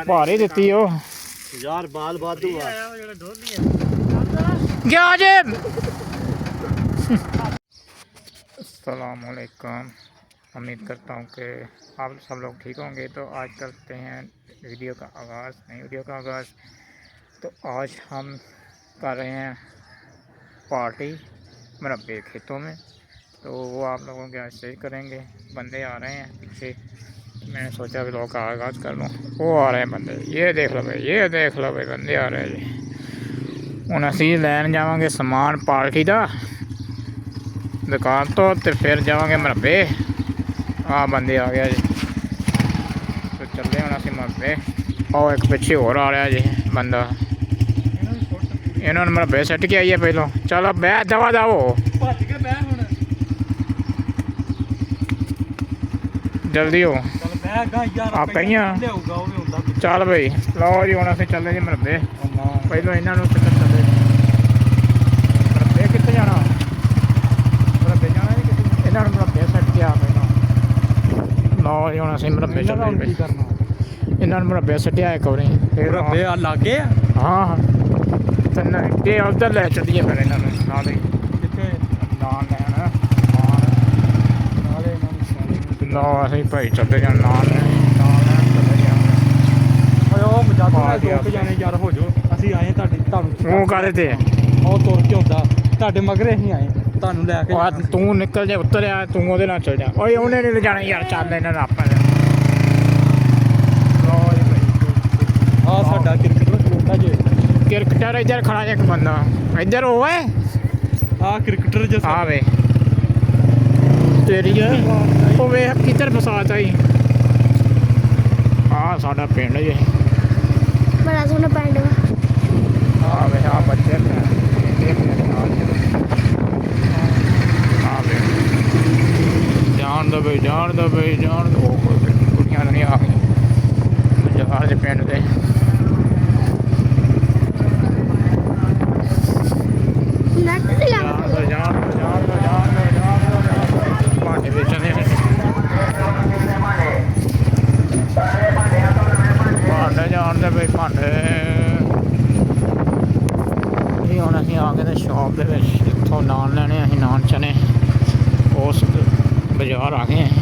ਭਾਰੀ ਦਿੱਤੀ ਉਹ यार बाल बादू क्या जे अस्सलामुअलैकुम। उम्मीद करता हूँ कि आप सब लोग ठीक होंगे। तो आज करते हैं वीडियो का आगाज़, नई वीडियो का आगाज़। तो आज हम कर रहे हैं पार्टी मुरब्बे खेतों में। तो वो आप लोगों के आज से करेंगे। बंदे आ रहे हैं पीछे, मैंने सोचा भी लोग का आगाज़ कर लूँ। वो आ रहे हैं बंदे, ये देख लो भाई, ये देख लो भाई, बंदे आ रहे हैं जी। हुण असीं लैन जावांगे समान पार्टी का दुकान तो, फिर जावांगे मुरब्बे। बंदे आ गया जी, तो चलते हुण असीं मुरब्बे। और एक पिछे होर आ रहा जी बंदा, इन्होंने मुरब्बे सट के आइए पहलों। चलो बह दवा दाओ जल्दी हो आप ही। चल भाई लो जी, हूँ अस चले जी मुरब्बे। पहलों इन्हों चले मुरब्बे कितने जाना, मुरब्बे जाना जी कितने, इन्होंने मुरब्बे सट के आ पहलों। लो जी हूँ अस मुरब्बे चले, इन्होंने मुरब्बे सटिया एक बारी फिर लागे हाँ हाँ ते उधर लै चलिए फिर इन्होंने नाल नाल लैन लो असीं भाई चलते जान नाल जाने यार हो जाओ। ਅਸੀਂ ਆਏ ਉਹ ਕਾਹਦੇ ਤੇ ਉਹ ਤੁਰ ਕੇ ਹੁੰਦਾ ਤੁਹਾਡੇ ਮਗਰੇ ਅਸੀਂ ਆਏ ਤੁਹਾਨੂੰ ਲੈ ਕੇ। ਤੂੰ ਨਿਕਲ ਜਾ ਉੱਤਰ ਆ, ਤੂੰ ਉਹਦੇ ਨਾਲ ਚੱਲ ਜਾ। ਓਏ ਉਹਨੇ ਨਹੀਂ ਲਿਜਾਣਾ ਯਾਰ, ਚੱਲ ਇਹਨਾਂ ਨਾਲ ਆਪਾਂ ਆ ਸਾਡਾ ਕ੍ਰਿਕਟਰ ਖਲੋਤਾ ਜੇ। क्रिकेटर इधर खड़ा है एक बंदा, इधर हो है क्रिकेटर जैसा हाँ वे तेरी ओ वे किधर बसात आई। साडा पिंड जे बड़ा सोहना पिंड वा। वे बच्चे जान दो भाई, जान दो भाई, जान दो। कुड़ियां नहीं आ गई जहाज पिंड दे। भांडे बेचने भांडे जान दे भाई, भांडे हूँ असीं आ गए शॉप के इतों नान लैने। असीं नान चने उस बाजार आ गए हैं।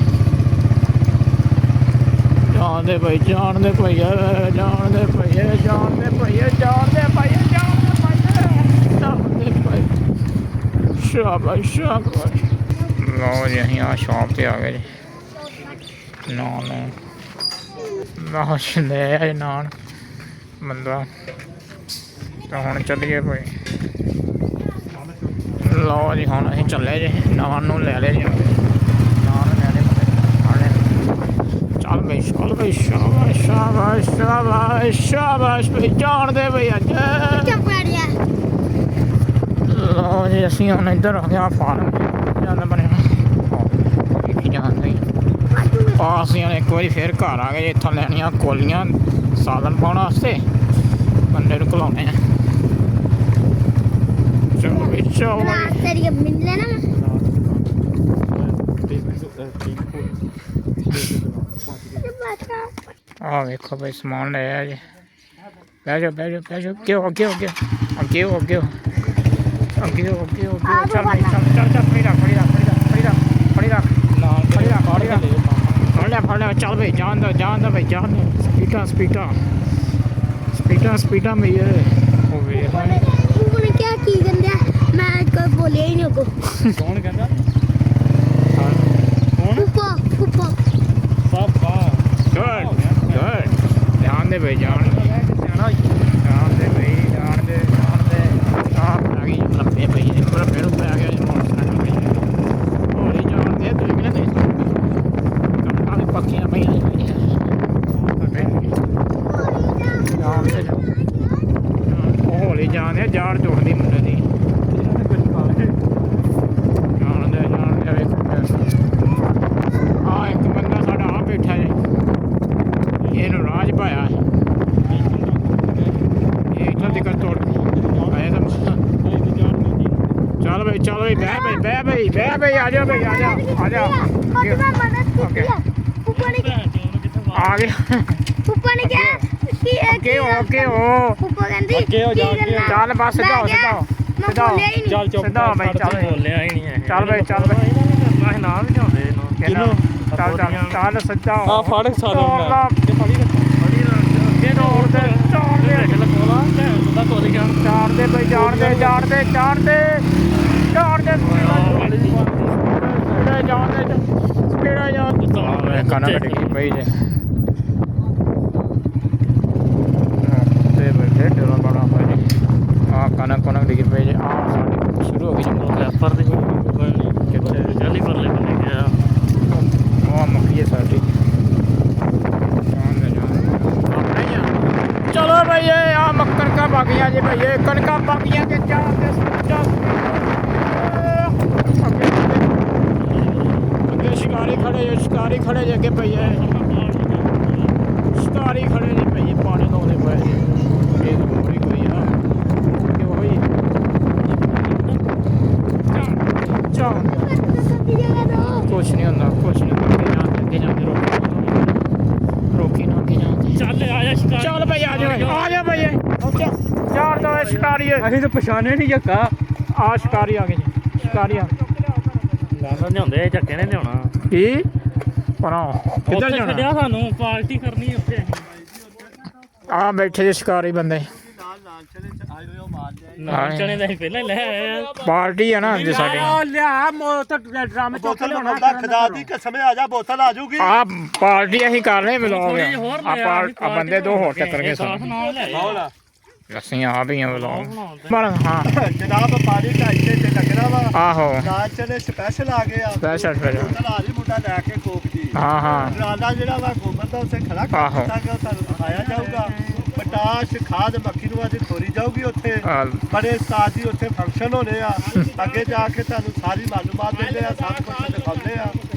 जान दे भाई, जान दे भैया, जान दे भैया, जान दे भैया, जान दे भैया, शाबाश शाबाश। लो जी असीं आ शॉप ते आ गए जी। नान ले आए नान बंदा। तो हुण चलिए भाई। लो जी हुण असीं चले जी नान नूं लै ले जी, नान लै ले खाने। चल भाई, चल भाई, शाबाश शाबाश शाबाश शाबाश भाई, जान दे भाई अज। लो जी असीं हुण इधर आ गया फार्म चल बने जान दे। असीं एक बारी फिर घर आ गए। इत्थों लैनियां कोलियां सालन पाने वास्ते, बंदे नूं घलाउने आ। चलो भाई वेखो भाई समान ले आया जी। बह जाओ बह जाओ बह जाओ, अगे हो अगे हो अगे अगे हो अगे हो अगे हो अगे हो। चल भाई चल चल चल, फड़ी रख फड़ी रख फड़ी रख फड़ी रख फड़ी रख फड़ी रख फड़ी रख फड़ ले। चल भाई जान दो भाई, जान दो। स्पीडा स्पीडा स्पीडा स्पीडा में ये हो गई उन्होंने क्या की गंदा, मैं कोई बोलिया ही नहीं को। कौन कहता फुप्पा फुप्पा सब गुड गुड। ध्यान दे भाई, जान दे भाई, जान दे जान दे। आ गई लंबे भाई, पूरा पैरों पे आ गया मोटरसाइकिल भाई। होली जान दे, तू किने दे कटका भी पक्कियां भाई होली जान दे। जान जोड़दी मुंडे दी जान दे एक बंदा साडा आ बैठा जी, इहनूं राज पाया इत्थों तक तोड़ आया। चल भाई बह भाई बह भाई बह भाई, आ जा भाई आ जा आ जा। ਆ ਗਿਆ ਫੁੱਫਾ ਨੇ ਕਿਹਾ ਕਿ ਇਹ ਅੱਗੇ ਹੋ ਅੱਗੇ ਹੋ ਫੁੱਫਾ ਕਹਿੰਦੀ ਅੱਗੇ ਹੋ ਜਾ, ਕੀ ਅੱਗੇ ਹੋ। ਕਰਨਾ? ਚੱਲ ਬਸ ਸਿੱਧਾ ਹੋ ਮੈਂ ਸਿੱਧਾ ਹੋ ਮੈਂ ਸਿੱਧਾ ਹੋ। ਬੋਲਿਆ ਹੀ ਨਹੀਂ ਚੱਲ ਚੁੱਪ ਸਿੱਧਾ ਹੋ ਬਈ, ਚੱਲ ਬਈ। ਬੋਲਿਆ ਹੀ ਨਹੀਂ ਹੈ ਚੱਲ ਬਈ ਚੱਲ ਬਈ ਕਰਨਾ ਹੈ ਨਾ ਵੀ ਲਿਆਉਂਦੇ ਇਹਨੂੰ ਕਿਹਨੂੰ ਚੱਲ ਚੱਲ ਚੱਲ ਸਿੱਧਾ ਹੋ ਆ ਫੜ ਸਾਲੋ ਤੋੜ ਲਾ। ਇਹ ਫੜੀ ਰੱਖ ਬੜੀ ਅੱਗੇ ਤੋੜ ਦੇ ਤੋੜ ਦੇ ਢਿੱਡ ਲਕੋਲਾ ਭੈਣ ਦਾ ਕੋਲ ਗਿਆ ਜਾਣ ਦੇ ਬਈ ਜਾਣ ਦੇ ਜਾਣ ਦੇ ਜਾਣ ਦੇ ਜਾਣ ਦੇ ਸਪੀੜਾ ਜਾਣ ਦੇ ਸਪੀੜਾ ਜਾਣ ਕਾਨਾ ਕੱਢ ਗਈ ਬਈ ਜੇ ਤੇ ਬਈ ਡੇਰਾ ਬੜਾ ਬਈ ਆ ਕਾਨਾ ਕੋਨਾ ਡਿੱਗ ਪਈ ਜੇ ਆ ਸਾਡੀ ਸ਼ੁਰੂ ਹੋ ਗਈ ਜੰਗਲ ਰੈਫਰ ਦੇ ਕਿੱਥੇ ਜਲੀ ਪਰਲੇ ਬੰਨੇ ਗਿਆ ਉਹ ਮੱਕੀ ਹੈ ਸਾਡੀ ਜਾਣ ਦੇ ਚਲੋ ਭਈ ਆ ਕਣਕਾਂ ਬਾਗੀਆਂ ਜੇ ਭਈ ਕਣਕਾਂ ਬਾਗੀਆਂ ਤੇ ਚਾਹ ਤੇ ਸੱਚਾ ਅੱਗੇ ਸ਼ਿਕਾਰੀ ਖੜੇ ਜੇ ਅੱਗੇ ਭਈ ਸ਼ਿਕਾਰੀ ਖੜੇ ਜੇ ਭਈ ਪਾਣੀ ਲਾਉਂਦੇ ਪਏ ਇਹ ਹੋਰੀ ਕੋਈ ਆ ਕਿ ਹੋਈ ਚਾਹ ਕੁਛ ਨਹੀਂ ਹੁੰਦਾ ਅੱਗੇ ਜਾਂਦੇ ਰੋਕੀ ਨਾ ਅੱਗੇ ਜਾਂਦੇ ਚੱਲ ਆ ਜਾ ਸ਼ਿਕਾਰ ਚੱਲ ਭਈ ਆ ਜਾ ਭਈ ਚਾਰ ਦੋ ਸ਼ਿਕਾਰੀ ਅਸੀਂ ਤਾਂ ਪਛਾਣਿਆ ਨਹੀਂ ਜੱਕਾ ਆ ਸ਼ਿਕਾਰੀ ਆ ਗਏ ਜੀ ਸ਼ਿਕਾਰੀ ਆ ਲਾਣਾ ਲਿਆਉਂਦੇ ਝੱਕੇ ਨੇ ਲਿਆਉਣਾ ਕੀ ਪਰਾਂ ਕਿੱਧਰ ਉੱਥੇ ਜਾਣਾ ਛੱਡਿਆ ਸਾਨੂੰ ਪਾਰਟੀ ਕਰਨੀ ਉੱਥੇ ਅਸੀਂ ਆ ਬੈਠੇ ਜੇ ਸ਼ਿਕਾਰੀ ਬੰਦੇ ਨਾਲ ਚਣੇ ਦਾ ਅਸੀਂ ਪਹਿਲਾਂ ਹੀ ਲੈ ਆਏ ਆ ਪਾਰਟੀ ਆ ਨਾ ਅੱਜ ਸਾਡੀ ਲਿਆ ਮੋਟਰ ਡਰਾਮੇ ਚੁੱਕ ਬੋਤਲ ਹੁੰਦਾ ਖੁਦਾ ਦੀ ਕਸਮ ਆ ਜਾ ਬੋਤਲ ਆ ਜਾਊਗੀ ਆ ਪਾਰਟੀ ਅਸੀਂ ਕਰ ਰਹੇ ਵਲੋਗ ਥੋੜ੍ਹੀ ਜਿਹੀ ਹੋਰ ਲੈ ਆ, ਆ ਬੰਦੇ ਦੋ ਹੋਰ ਟੱਕਰ ਗਏ ਸਾਥ ਸਾਨੂੰ ਨਾਲ ਲੈ ਆ ਅਸੀਂ ਆ ਵੀ ਆ ਵਲੋਗ ਪਰ ਹਾਂ ਜਨਾਬ ਪਾਣੀ ਢਾਈਏ ਤੇ ਲੱਗਣਾ ਵਾ ਆਹੋ ਨਾਲ ਚਲੇ ਸਪੈਸ਼ਲ ਆ ਗਏ ਆ ਸਪੈਸ਼ਲ ਫਿਰ ਬੋਤਲ ਆ ਜੀ ਮੁੰਡਾ ਲੈ ਕੇ ਕੋਕ ਦੀ ਹਾਂ ਹਾਂ ਰਾਦਾ ਜਿਹੜਾ ਵਾ ਗੋਬਰ ਦਾ ਉਸੇ ਖੜਾ ਕਰ ਆਹੋ। ਦਿੱਤਾ ਗਿਆ ਤੁਹਾਨੂੰ ਦਿਖਾਇਆ ਜਾਊਗਾ ਪਟਾਸ਼ ਖਾਦ ਮੱਖੀ ਨੂੰ ਅੱਜ ਖੋਰੀ ਜਾਊਗੀ ਉੱਥੇ ਬੜੇ ਉਸਤਾਦ ਜੀ ਉੱਥੇ ਫੰਕਸ਼ਨ ਹੋਣੇ ਆ ਅੱਗੇ ਜਾ ਕੇ ਤੁਹਾਨੂੰ ਸਾਰੀ ਮਾਲੂਮਾਤ ਦਿੰਦੇ ਆ ਸਭ ਕੁਝ ਦਿਖਾਉਂਦੇ ਆ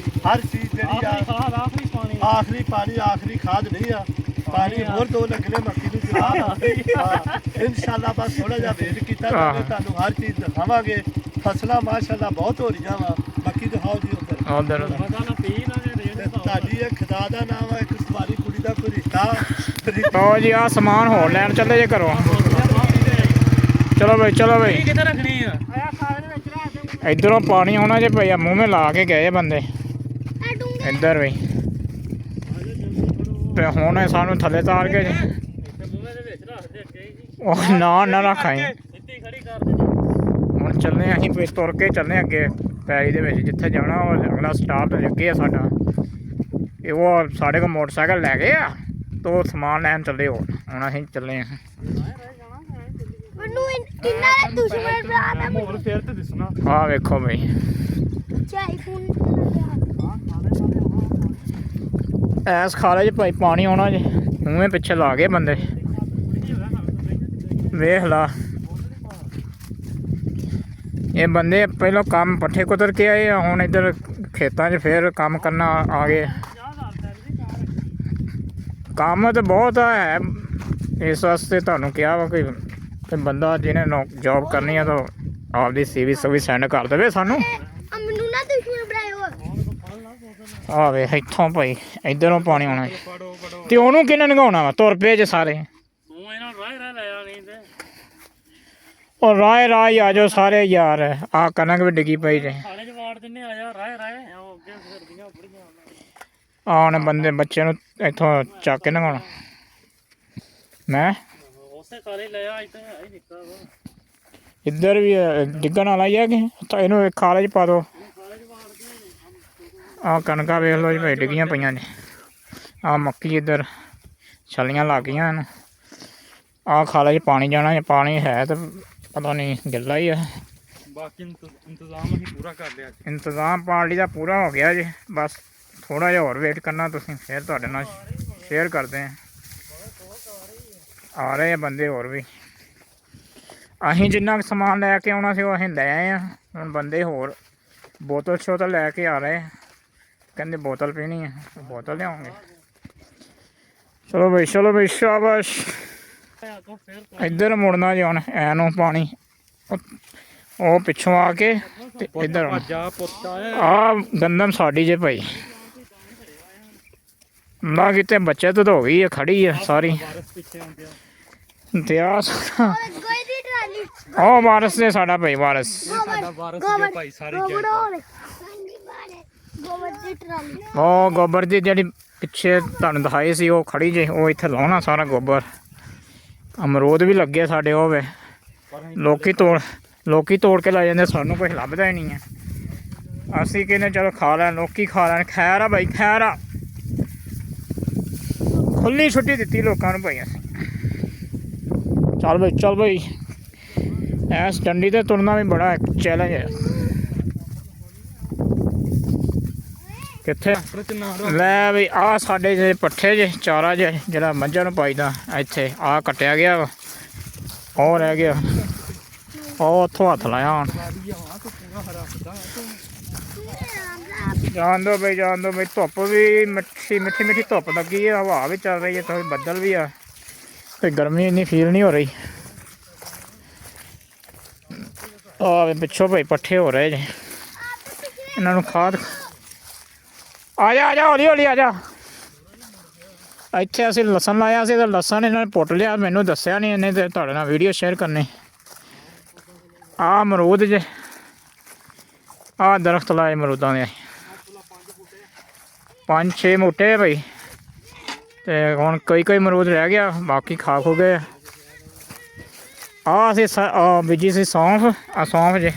ਹਰ ਚੀਜ਼ ਜਿਹੜੀ ਆ ਆਖਰੀ ਪਾਣੀ ਆਖਰੀ ਖਾਦ ਨਹੀਂ ਆ ਪਾਣੀ ਹੋਰ ਦੋ ਲੱਗਣੇ ਮੱਕੀ ਨੂੰ ਜਰਾ ਇਨਸ਼ਾਅੱਲਾ ਬਸ ਥੋੜਾ ਜਿਹਾ ਵੇਟ ਕੀਤਾ ਜਾਵੇ ਤੁਹਾਨੂੰ ਹਰ ਚੀਜ਼ ਦਿਖਾਵਾਂਗੇ ਫਸਲਾਂ ਮਾਸ਼ਾਅੱਲਾ ਬਹੁਤ ਹੋ ਰਹੀਆਂ ਵਾ ਮੱਕੀ ਦਿਖਾਓ ਜੀ ਉੱਧਰ ਉਧਰ ਤੇ ਤੁਹਾਡੀ ਇਹ ਖੁਦਾ ਦਾ ਨਾਮ ਆ ਇੱਕ ਸਵਾਰੀ ਕੁੜੀ ਦਾ ਕੋਈ ਰਿਸ਼ਤਾ ਲਓ ਜੀ ਆ ਸਮਾਨ ਹੋਰ ਲੈਣ ਚੱਲੇ ਜੇ ਘਰੋਂ ਚਲੋ ਬਈ ਕਿੱਥੇ ਰੱਖਣੀ ਆ ਇਧਰੋਂ ਪਾਣੀ ਆਉਣਾ ਜੇ ਭਈਆ ਮੂੰਹ ਮੇ ਲਾ ਕੇ ਗਏ ਬੰਦੇ ਇੱਧਰ ਵੀ ਤੇ ਹੁਣ ਸਾਨੂੰ ਥੱਲੇ ਤਾਰ ਕੇ ਜੀ ਮੂਹੇ ਦੇ ਵਿੱਚ ਰੱਖ ਦੇ ਅੱਗੇ ਜੀ ਉਹ ਨਾ ਰੱਖਾਈ ਇੱਥੇ ਖੜੀ ਕਰ ਦੇ ਹੁਣ ਚੱਲਦੇ ਅਸੀਂ ਫਿਰ ਤੁਰ ਕੇ ਚੱਲਦੇ ਅੱਗੇ ਪੈਰੀ ਦੇ ਵਿੱਚ ਜਿੱਥੇ ਜਾਣਾ ਉਹ ਅਗਲਾ ਸਟਾਪ ਤੇ ਅੱਗੇ ਆ ਸਾਡਾ ਇਹ ਉਹ ਸਾਡੇ ਕੋਲ ਮੋਟਰਸਾਈਕਲ ਲੈ ਗਏ ਆ ਤੇ ਉਹ ਸਮਾਨ ਲੈਣ ਚੱਲੇ ਹੁਣ ਅਸੀਂ ਚੱਲੇ ਆ ਮੈਨੂੰ ਕਿੰਨਾ ਦੁਸ਼ਮਣ ਭਰਾ ਦਾ ਹੋਰ ਫੇਰ ਤੇ ਦਿਸਣਾ ਆਹ ਵੇਖੋ ਬਈ ਆਈਫੋਨ ਐਸ ਖਾਲੇ 'ਚ ਭਾਈ ਪਾਣੀ ਆਉਣਾ ਜੇ ਮੂੰਹੇ ਪਿੱਛੇ ਲਾ ਗਏ ਬੰਦੇ ਵੇਖ ਲਾ ਇਹ ਬੰਦੇ ਪਹਿਲਾਂ ਕੰਮ ਪੱਠੇ ਕੁਤਰ ਕੇ ਆਏ ਆ ਹੁਣ ਇੱਧਰ ਖੇਤਾਂ 'ਚ ਫੇਰ ਕੰਮ ਕਰਨਾ ਆ ਗਏ ਕੰਮ ਤਾਂ ਬਹੁਤ ਹੈ ਇਸ ਵਾਸਤੇ ਤੁਹਾਨੂੰ ਕਿਹਾ ਵਾ ਕਿ ਬੰਦਾ ਜਿਹਨੇ ਜੌਬ ਕਰਨੀ ਆ ਤਾਂ ਆਪਦੀ CV ਵੀ ਸੈਂਡ ਕਰ ਦੇਵੇ ਸਾਨੂੰ ਮੈਨੂੰ ਨਾ ਦੁਸ਼ਮਣ ਬਣਾਇਓ ਆ ਵੇ ਇੱਥੋਂ ਭਾਈ ਇੱਧਰੋਂ ਪਾਣੀ ਆਉਣਾ ਤੇ ਉਹਨੂੰ ਕਿਹਨੇ ਲੰਘਾਉਣਾ ਵਾ ਤੁਰ ਪਏ ਜੇ ਸਾਰੇ ਤੂੰ ਇਹਨਾਂ ਨੂੰ ਰਾਹ ਲੈ ਆ ਨਹੀਂ ਤੇ ਉਹ ਰਾਏ ਆ ਜਾਓ ਸਾਰੇ ਯਾਰ ਆ ਕਣਕ ਵੀ ਡਿੱਗੀ ਪਈ ਜੇ ਖਾਣੇ ਚ ਵਾੜ ਦਿੰਨੇ ਆ ਜਾ ਰਾਹ ਉਹ ਅੱਗੇ ਫਿਰਦੀਆਂ ਬੜੀਆਂ ਆਉਣ ਬੰਦੇ ਬੱਚੇ ਨੂੰ ਇੱਥੋਂ ਚੱਕ ਕੇ ਲੰਘਾਉਣਾ ਮੈਂ ਉਸੇ ਕਾਲੇ ਲੈ ਆ ਇੱਥੇ ਹੈ ਹੀ ਨਿੱਕਾ ਵਾ ਇੱਧਰ ਵੀ ਡਿੱਗਣ ਵਾਲਾ ਹੀ ਹੈ ਕਿ ਤਾਂ ਇਹਨੂੰ ਇੱਕ ਖਾਲੇ 'ਚ ਪਾ ਦਿਓ ਆ ਕਣਕਾਂ ਵੇਖ ਲਓ ਜੀ ਭਾਈ ਡਿੱਗੀਆਂ ਪਈਆਂ ਨੇ ਆ ਮੱਕੀ ਇੱਧਰ ਛਲੀਆਂ ਲੱਗ ਗਈਆਂ ਹਨ ਆ ਖਾਲੇ 'ਚ ਪਾਣੀ ਜਾਣਾ ਜੇ ਪਾਣੀ ਹੈ ਤਾਂ ਪਤਾ ਨਹੀਂ ਗਿੱਲਾ ਹੀ ਹੈ ਬਾਕੀ ਇੰਤਜ਼ਾਮ ਅਸੀਂ ਪੂਰਾ ਕਰ ਲਿਆ ਇੰਤਜ਼ਾਮ ਪਾਰਟੀ ਦਾ ਪੂਰਾ ਹੋ ਗਿਆ ਜੀ ਬਸ ਥੋੜਾ ਜਿਹਾ ਹੋਰ ਵੇਟ ਕਰਨਾ ਤੁਸੀਂ ਫਿਰ ਤੁਹਾਡੇ ਨਾਲ ਸ਼ੇਅਰ ਕਰਦੇ ਹਾਂ ਆ ਰਹੇ ਆ ਬੰਦੇ ਹੋਰ ਵੀ ਅਸੀਂ ਜਿੰਨਾ ਕੁ ਸਮਾਨ ਲੈ ਕੇ ਆਉਣਾ ਸੀ ਉਹ ਅਸੀਂ ਲੈ ਆਏ ਆ ਹੁਣ ਬੰਦੇ ਹੋਰ ਬੋਤਲ ਸ਼ੋਤਲ ਲੈ ਕੇ ਆ ਰਹੇ ਕਹਿੰਦੇ ਬੋਤਲ ਪੀਣੀ ਹੈ ਬੋਤਲ ਲਿਆਉਂਗੇ ਚਲੋ ਬਈ ਸ਼ਾਬਾਸ਼ ਇੱਧਰ ਮੁੜਨਾ ਜੀ ਹੁਣ ਐ ਨੂੰ ਪਾਣੀ ਉਹ ਪਿੱਛੋਂ ਆ ਕੇ ਤੇ ਇੱਧਰ ਭੱਜਾ ਪੁੱਤ ਆ ਗੰਦਮ ਸਾਡੀ ਜੇ ਭਾਈ ਨਾ ਕਿਤੇ ਬੱਚੇ ਤੋਂ ਹੋ ਗਈ ਹੈ, ਖੜੀ ਹੈ ਸਾਰੀ ਵਾਰਸ ਪਿੱਛੇ ਆਉਂਦੇ ਆ ਤੇ ਆ ਗੋਈ ਦੀ ਟਰਾਲੀ ਉਹ ਵਾਰਸ ਨੇ ਸਾਡਾ ਭਾਈ ਵਾਰਸ ਸਾਡਾ ਵਾਰਸ ਦੇ ਭਾਈ ਸਾਰੇ ਗੋਬਰ ਗੋਬਰ ਦੀ ਟਰਾਲੀ ਉਹ ਗੋਬਰ ਦੀ ਜਿਹੜੀ ਪਿੱਛੇ ਤੁਹਾਨੂੰ ਦਿਖਾਈ ਸੀ ਉਹ ਖੜੀ ਜੇ, ਉਹ ਇੱਥੇ ਲਾਉਣਾ ਸਾਰਾ ਗੋਬਰ। ਅਮਰੂਦ ਵੀ ਲੱਗੇ ਸਾਡੇ ਉਹ ਵੇ, ਲੋਕੀ ਤੋੜ ਕੇ ਲੈ ਜਾਂਦੇ, ਸਾਨੂੰ ਕੁਛ ਲੱਭਦਾ ਹੀ ਨਹੀਂ ਹੈ। ਅਸੀਂ ਕਹਿੰਦੇ ਚਲੋ ਖਾ ਲੈਣ, ਲੋਕੀ ਖਾ ਲੈਣ। ਖੈਰ ਆ ਭਾਈ, ਖੈਰ ਆ, ਖੁੱਲੀ ਛੁੱਟੀ ਦਿੱਤੀ ਲੋਕਾਂ ਨੂੰ ਭਾਈ ਅਸੀਂ। ਚੱਲ ਭਾਈ ਚੱਲ ਭਾਈ, ਇਸ ਡੰਡੀ ਤੇ ਤੁਰਨਾ ਵੀ ਬੜਾ ਇੱਕ ਚੈਲੰਜ ਹੈ। ਕਿੱਥੇ ਲੈ ਬਈ, ਆਹ ਸਾਡੇ ਜਿਹੜੇ ਪੱਠੇ ਜੇ ਚਾਰਾ ਜੇ ਜਿਹੜਾ ਮੱਝਾਂ ਨੂੰ ਪਾਈਦਾ, ਇੱਥੇ ਆਹ ਕੱਟਿਆ ਗਿਆ ਵਾ, ਉਹ ਰਹਿ ਗਿਆ, ਉਹ ਉੱਥੋਂ ਹੱਥ ਲਾਇਆ ਹੁਣ। ਜਾਣ ਦੋ ਬਈ, ਜਾਣ ਦੋ ਬਈ। ਧੁੱਪ ਵੀ ਮਿੱਠੀ ਧੁੱਪ ਲੱਗੀ ਹੈ, ਹਵਾ ਵੀ ਚੱਲ ਰਹੀ ਹੈ, ਥੋੜ੍ਹੀ ਬੱਦਲ ਵੀ ਆ, ਤੇ ਗਰਮੀ ਇੰਨੀ ਫੀਲ ਨਹੀਂ ਹੋ ਰਹੀ। ਆਹ ਪਿੱਛੋਂ ਭਾਈ ਪੱਠੇ ਹੋ ਰਹੇ ਜੇ, ਇਹਨਾਂ ਨੂੰ ਖਾਦ ਆ ਜਾ ਹੌਲੀ ਹੌਲੀ ਆ ਜਾ। ਇੱਥੇ ਅਸੀਂ ਲਸਣ ਲਾਇਆ ਸੀ, ਤਾਂ ਲਸਣ ਇਹਨਾਂ ਨੇ ਪੁੱਟ ਲਿਆ, ਮੈਨੂੰ ਦੱਸਿਆ ਨਹੀਂ ਇਹਨੇ, ਤੇ ਤੁਹਾਡੇ ਨਾਲ ਵੀਡੀਓ ਸ਼ੇਅਰ ਕਰਨੀ। ਆਹ ਅਮਰੂਦ ਜੇ, ਆਹ ਦਰਖਤ ਲਾਏ ਅਮਰੂਦਾਂ ਦੇ 5-6 ਬੂਟੇ ਭਾਈ, ਤੇ ਹੁਣ ਕੋਈ ਅਮਰੂਦ ਰਹਿ ਗਿਆ, ਬਾਕੀ ਖਾ ਖੂ ਗਏ। ਆਹ ਅਸੀਂ ਬੀਜੀ ਸੀ ਸੌਂਫ, ਆਹ ਸੌਂਫ ਜੇ,